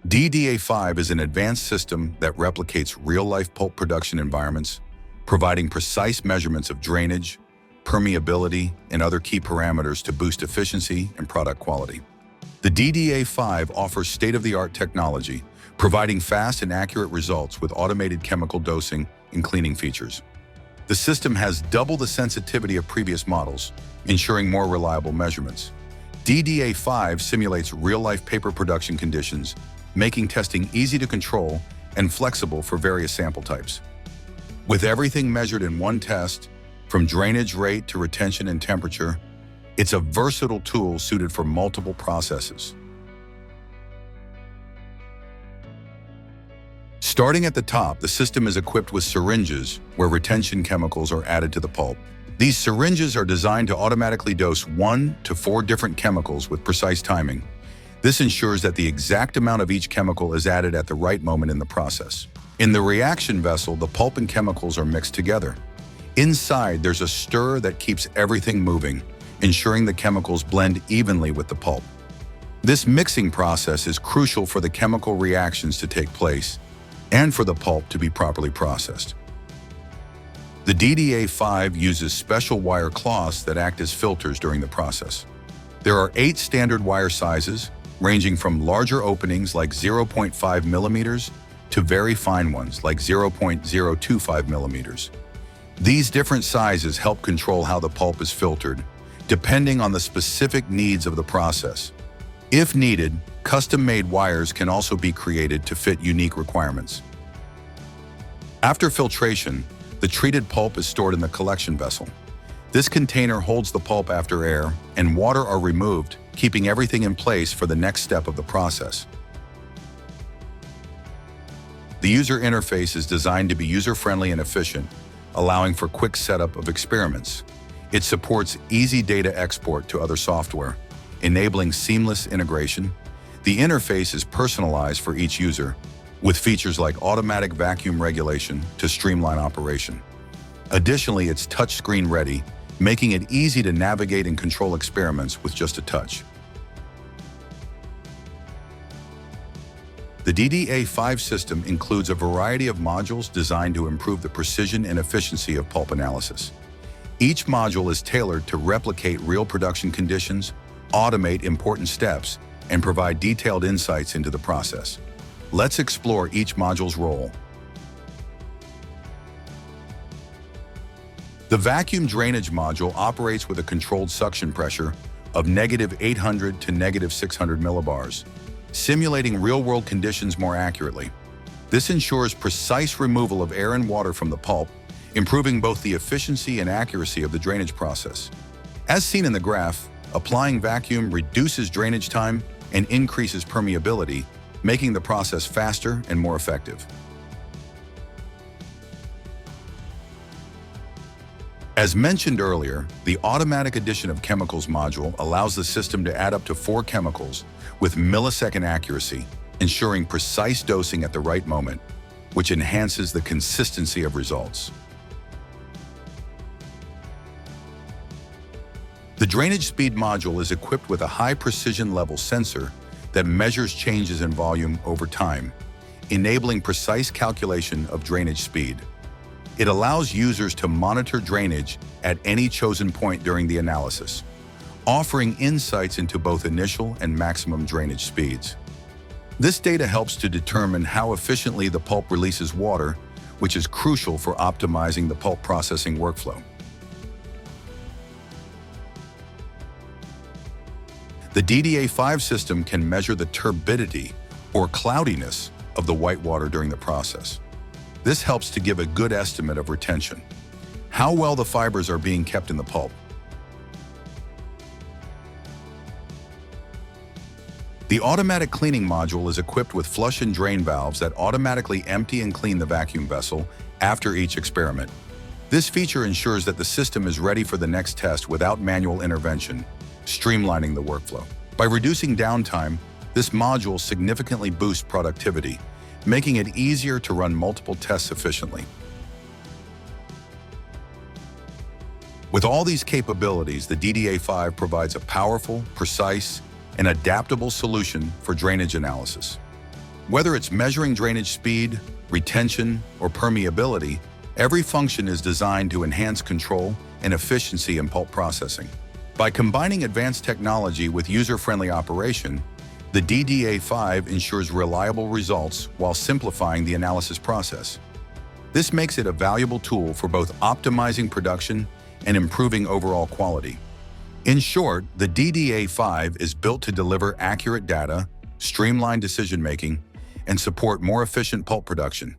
DDA5 is an advanced system that replicates real-life pulp production environments, providing precise measurements of drainage, permeability, and other key parameters to boost efficiency and product quality. The DDA5 offers state-of-the-art technology, providing fast and accurate results with automated chemical dosing and cleaning features. The system has double the sensitivity of previous models, ensuring more reliable measurements. DDA5 simulates real-life paper production conditions, making testing easy to control and flexible for various sample types. With everything measured in one test, from drainage rate to retention and temperature, it's a versatile tool suited for multiple processes. Starting at the top, the system is equipped with syringes where retention chemicals are added to the pulp. These syringes are designed to automatically dose 1 to 4 different chemicals with precise timing. This ensures that the exact amount of each chemical is added at the right moment in the process. In the reaction vessel, the pulp and chemicals are mixed together. Inside, there's a stir that keeps everything moving, ensuring the chemicals blend evenly with the pulp. This mixing process is crucial for the chemical reactions to take place and for the pulp to be properly processed. The DDA5 uses special wire cloths that act as filters during the process. There are 8 standard wire sizes, ranging from larger openings like 0.5 millimeters to very fine ones like 0.025 millimeters. These different sizes help control how the pulp is filtered, depending on the specific needs of the process. If needed, custom-made wires can also be created to fit unique requirements. After filtration, the treated pulp is stored in the collection vessel. This container holds the pulp after air and water are removed, keeping everything in place for the next step of the process. The user interface is designed to be user-friendly and efficient, allowing for quick setup of experiments. It supports easy data export to other software, enabling seamless integration. The interface is personalized for each user, with features like automatic vacuum regulation to streamline operation. Additionally, it's touchscreen ready, making it easy to navigate and control experiments with just a touch. The DDA5 system includes a variety of modules designed to improve the precision and efficiency of pulp analysis. Each module is tailored to replicate real production conditions, automate important steps, and provide detailed insights into the process. Let's explore each module's role. The vacuum drainage module operates with a controlled suction pressure of -800 to -600 millibars, simulating real-world conditions more accurately. This ensures precise removal of air and water from the pulp, improving both the efficiency and accuracy of the drainage process. As seen in the graph, applying vacuum reduces drainage time and increases permeability, making the process faster and more effective. As mentioned earlier, the automatic addition of chemicals module allows the system to add up to 4 chemicals with millisecond accuracy, ensuring precise dosing at the right moment, which enhances the consistency of results. The drainage speed module is equipped with a high-precision level sensor that measures changes in volume over time, enabling precise calculation of drainage speed. It allows users to monitor drainage at any chosen point during the analysis, offering insights into both initial and maximum drainage speeds. This data helps to determine how efficiently the pulp releases water, which is crucial for optimizing the pulp processing workflow. The DDA5 system can measure the turbidity, or cloudiness, of the white water during the process. This helps to give a good estimate of retention, how well the fibers are being kept in the pulp. The automatic cleaning module is equipped with flush and drain valves that automatically empty and clean the vacuum vessel after each experiment. This feature ensures that the system is ready for the next test without manual intervention, streamlining the workflow. By reducing downtime, this module significantly boosts productivity, making it easier to run multiple tests efficiently. With all these capabilities, the DDA5 provides a powerful, precise, and adaptable solution for drainage analysis. Whether it's measuring drainage speed, retention, or permeability, every function is designed to enhance control and efficiency in pulp processing. By combining advanced technology with user-friendly operation, the DDA5 ensures reliable results while simplifying the analysis process. This makes it a valuable tool for both optimizing production and improving overall quality. In short, the DDA5 is built to deliver accurate data, streamline decision-making, and support more efficient pulp production.